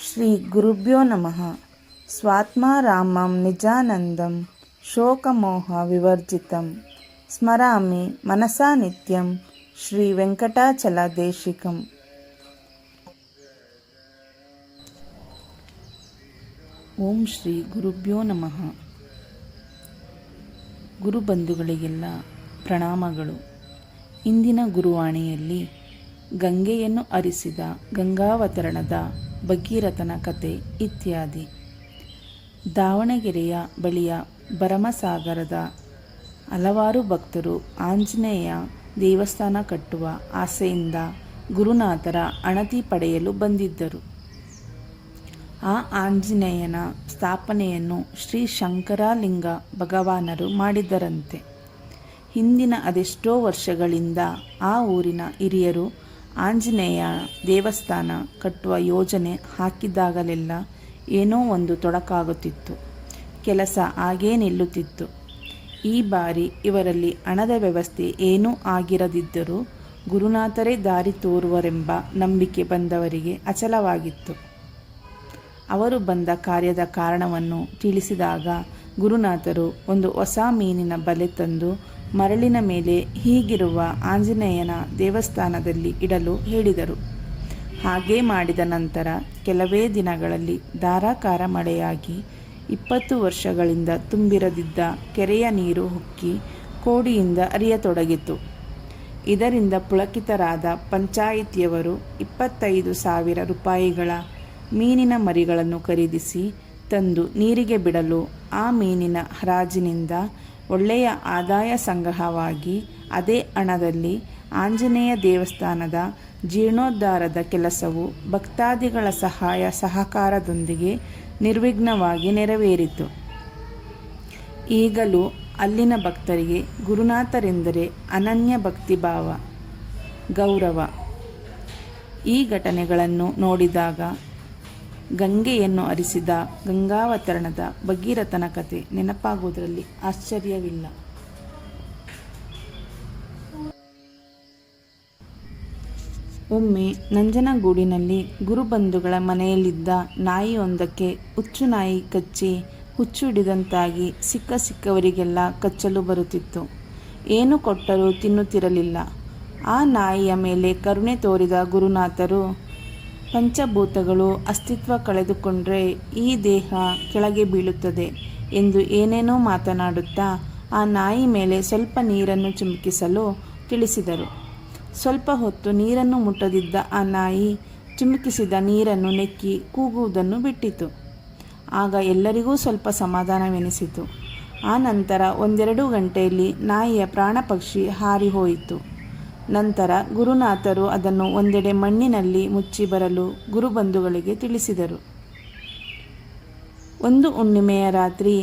ಶ್ರೀ ಗುರುಭ್ಯೋ ನಮಃ. ಸ್ವಾತ್ಮಾರಾಮಂ ನಿಜಾನಂದಂ ಶೋಕಮೋಹ ವಿವರ್ಜಿತಂ ಸ್ಮರಾಮಿ ಮನಸಾ ನಿತ್ಯಂ ಶ್ರೀ ವೆಂಕಟಾಚಲದೇಶಿಕಂ. ಓಂ ಶ್ರೀ ಗುರುಭ್ಯೋ ನಮಃ. ಗುರುಬಂಧುಗಳಿಗೆಲ್ಲ ಪ್ರಣಾಮಗಳು. ಇಂದಿನ ಗುರುವಾಣಿಯಲ್ಲಿ ಗಂಗೆಯನ್ನು ಹರಿಸಿದ ಗಂಗಾವತರಣದ ಭಗೀರಥನ ಕತೆ ಇತ್ಯಾದಿ. ದಾವಣಗೆರೆಯ ಬಳಿಯ ಭರಮಸಾಗರದ ಹಲವಾರು ಭಕ್ತರು ಆಂಜನೇಯ ದೇವಸ್ಥಾನ ಕಟ್ಟುವ ಆಸೆಯಿಂದ ಗುರುನಾಥರ ಅಣತಿ ಪಡೆಯಲು ಬಂದಿದ್ದರು. ಆ ಆಂಜನೇಯನ ಸ್ಥಾಪನೆಯನ್ನು ಶ್ರೀ ಶಂಕರಲಿಂಗ ಭಗವಾನರು ಮಾಡಿದ್ದರಂತೆ. ಹಿಂದಿನ ಅದೆಷ್ಟೋ ವರ್ಷಗಳಿಂದ ಆ ಊರಿನ ಹಿರಿಯರು ಆಂಜನೇಯ ದೇವಸ್ಥಾನ ಕಟ್ಟುವ ಯೋಜನೆ ಹಾಕಿದಾಗಲೆಲ್ಲ ಏನೋ ಒಂದು ತೊಡಕಾಗುತ್ತಿತ್ತು, ಕೆಲಸ ಹಾಗೇ ನಿಲ್ಲುತ್ತಿತ್ತು. ಈ ಬಾರಿ ಇವರಲ್ಲಿ ಹಣದ ವ್ಯವಸ್ಥೆ ಏನೂ ಆಗಿರದಿದ್ದರೂ ಗುರುನಾಥರೇ ದಾರಿ ತೋರುವರೆಂಬ ನಂಬಿಕೆ ಬಂದವರಿಗೆ ಅಚಲವಾಗಿತ್ತು. ಅವರು ಬಂದ ಕಾರ್ಯದ ಕಾರಣವನ್ನು ತಿಳಿಸಿದಾಗ ಗುರುನಾಥರು ಒಂದು ಹೊಸ ಮೀನಿನ ಬಲೆ ತಂದು ಮರಳಿನ ಮೇಲೆ ಹೀಗಿರುವ ಆಂಜನೇಯನ ದೇವಸ್ಥಾನದಲ್ಲಿ ಇಡಲು ಹೇಳಿದರು. ಹಾಗೇ ಮಾಡಿದ ನಂತರ ಕೆಲವೇ ದಿನಗಳಲ್ಲಿ ಧಾರಾಕಾರ ಮಳೆಯಾಗಿ 20 ವರ್ಷಗಳಿಂದ ತುಂಬಿರದಿದ್ದ ಕೆರೆಯ ನೀರು ಉಕ್ಕಿ ಕೋಡಿಯಿಂದ ಹರಿಯತೊಡಗಿತು. ಇದರಿಂದ ಪುಳಕಿತರಾದ ಪಂಚಾಯಿತಿಯವರು 25,000 ರೂಪಾಯಿಗಳ ಮೀನಿನ ಮರಿಗಳನ್ನು ಖರೀದಿಸಿ ತಂದು ನೀರಿಗೆ ಬಿಡಲು ಆ ಮೀನಿನ ಹರಾಜಿನಿಂದ ಒಳ್ಳೆಯ ಆದಾಯ ಸಂಗ್ರಹವಾಗಿ ಅದೇ ಹಣದಲ್ಲಿ ಆಂಜನೇಯ ದೇವಸ್ಥಾನದ ಜೀರ್ಣೋದ್ಧಾರದ ಕೆಲಸವು ಭಕ್ತಾದಿಗಳ ಸಹಾಯ ಸಹಕಾರದೊಂದಿಗೆ ನಿರ್ವಿಘ್ನವಾಗಿ ನೆರವೇರಿತು. ಈಗಲೂ ಅಲ್ಲಿನ ಭಕ್ತರಿಗೆ ಗುರುನಾಥರೆಂದರೆ ಅನನ್ಯ ಭಕ್ತಿಭಾವ, ಗೌರವ. ಈ ಘಟನೆಗಳನ್ನು ನೋಡಿದಾಗ ಗಂಗೆಯನ್ನು ಹರಿಸಿದ ಗಂಗಾವತರಣದ ಭಗೀರಥನ ಕತೆ ನೆನಪಾಗುವುದರಲ್ಲಿ ಆಶ್ಚರ್ಯವಿಲ್ಲ. ಒಮ್ಮೆ ನಂಜನಗೂಡಿನಲ್ಲಿ ಗುರುಬಂಧುಗಳ ಮನೆಯಲ್ಲಿದ್ದ ನಾಯಿಯೊಂದಕ್ಕೆ ಹುಚ್ಚು ನಾಯಿ ಕಚ್ಚಿ ಹುಚ್ಚು ಹಿಡಿದಂತಾಗಿ ಸಿಕ್ಕವರಿಗೆಲ್ಲ ಕಚ್ಚಲು ಬರುತ್ತಿತ್ತು. ಏನು ಕೊಟ್ಟರೂ ತಿನ್ನುತ್ತಿರಲಿಲ್ಲ. ಆ ನಾಯಿಯ ಮೇಲೆ ಕರುಣೆ ತೋರಿದ ಗುರುನಾಥರು, ಪಂಚಭೂತಗಳು ಅಸ್ತಿತ್ವ ಕಳೆದುಕೊಂಡ್ರೆ ಈ ದೇಹ ಕೆಳಗೆ ಬೀಳುತ್ತದೆ ಎಂದು ಏನೇನೋ ಮಾತನಾಡುತ್ತಾ ಆ ನಾಯಿ ಮೇಲೆ ಸ್ವಲ್ಪ ನೀರನ್ನು ಚಿಮುಕಿಸಲು ತಿಳಿಸಿದರು. ಸ್ವಲ್ಪ ಹೊತ್ತು ನೀರನ್ನು ಮುಟ್ಟದಿದ್ದ ಆ ನಾಯಿ ಚಿಮುಕಿಸಿದ ನೀರನ್ನು ನೆಕ್ಕಿ ಕೂಗುವುದನ್ನು ಬಿಟ್ಟಿತು. ಆಗ ಎಲ್ಲರಿಗೂ ಸ್ವಲ್ಪ ಸಮಾಧಾನವೆನಿಸಿತು. ಆ ನಂತರ 1-2 ಗಂಟೆಯಲ್ಲಿ ನಾಯಿಯ ಪ್ರಾಣ ಪಕ್ಷಿ ಹಾರಿ ಹೋಯಿತು. ನಂತರ ಗುರುನಾಥರು ಅದನ್ನು ಒಂದೆಡೆ ಮಣ್ಣಿನಲ್ಲಿ ಮುಚ್ಚಿ ಬರಲು ಗುರುಬಂಧುಗಳಿಗೆ ತಿಳಿಸಿದರು. ಒಂದು ಹುಣ್ಣಿಮೆಯ ರಾತ್ರಿ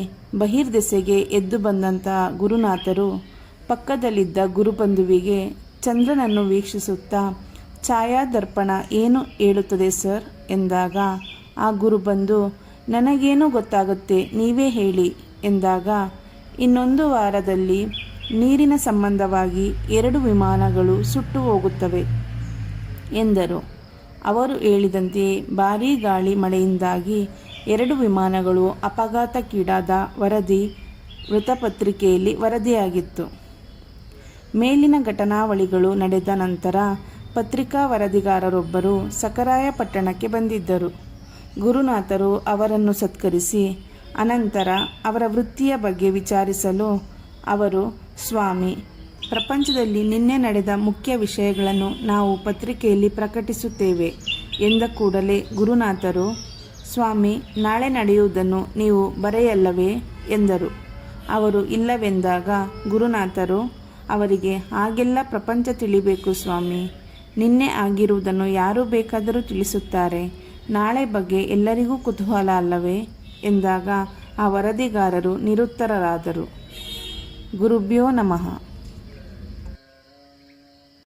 ಬಹಿರ್ದೆಸೆಗೆ ಎದ್ದು ಬಂದಂತಹ ಗುರುನಾಥರು ಪಕ್ಕದಲ್ಲಿದ್ದ ಗುರುಬಂಧುವಿಗೆ ಚಂದ್ರನನ್ನು ವೀಕ್ಷಿಸುತ್ತಾ, ಛಾಯಾದರ್ಪಣ ಏನು ಹೇಳುತ್ತದೆ ಸರ್ ಎಂದಾಗ ಆ ಗುರುಬಂಧು, ನನಗೇನು ಗೊತ್ತಾಗುತ್ತೆ, ನೀವೇ ಹೇಳಿ ಎಂದಾಗ, ಇನ್ನೊಂದು ವಾರದಲ್ಲಿ ನೀರಿನ ಸಂಬಂಧವಾಗಿ 2 ವಿಮಾನಗಳು ಸುಟ್ಟು ಹೋಗುತ್ತವೆ ಎಂದರು. ಅವರು ಹೇಳಿದಂತೆಯೇ ಭಾರೀ ಗಾಳಿ ಮಳೆಯಿಂದಾಗಿ 2 ವಿಮಾನಗಳು ಅಪಘಾತಕ್ಕೀಡಾದ ವರದಿ ವೃತ್ತಪತ್ರಿಕೆಯಲ್ಲಿ ವರದಿಯಾಗಿತ್ತು. ಮೇಲಿನ ಘಟನಾವಳಿಗಳು ನಡೆದ ನಂತರ ಪತ್ರಿಕಾ ವರದಿಗಾರರೊಬ್ಬರು ಸಖರಾಯಪಟ್ಟಣಕ್ಕೆ ಬಂದಿದ್ದರು. ಗುರುನಾಥರು ಅವರನ್ನು ಸತ್ಕರಿಸಿ ಅನಂತರ ಅವರ ವೃತ್ತಿಯ ಬಗ್ಗೆ ವಿಚಾರಿಸಲು ಅವರು, ಸ್ವಾಮಿ, ಪ್ರಪಂಚದಲ್ಲಿ ನಿನ್ನೆ ನಡೆದ ಮುಖ್ಯ ವಿಷಯಗಳನ್ನು ನಾವು ಪತ್ರಿಕೆಯಲ್ಲಿ ಪ್ರಕಟಿಸುತ್ತೇವೆ ಎಂದ ಕೂಡಲೇ ಗುರುನಾಥರು, ಸ್ವಾಮಿ, ನಾಳೆ ನಡೆಯುವುದನ್ನು ನೀವು ಬರೆಯಲ್ಲವೇ ಎಂದರು. ಅವರು ಇಲ್ಲವೆಂದಾಗ ಗುರುನಾಥರು ಅವರಿಗೆ, ಹಾಗೆಲ್ಲ ಪ್ರಪಂಚ ತಿಳಿಬೇಕು ಸ್ವಾಮಿ, ನಿನ್ನೆ ಆಗಿರುವುದನ್ನು ಯಾರು ಬೇಕಾದರೂ ತಿಳಿಸುತ್ತಾರೆ, ನಾಳೆ ಬಗ್ಗೆ ಎಲ್ಲರಿಗೂ ಕುತೂಹಲ ಅಲ್ಲವೇ ಎಂದಾಗ ಆ ವರದಿಗಾರರು ನಿರುತ್ತರರಾದರು. ಗುರುಭ್ಯೋ ನಮಃ.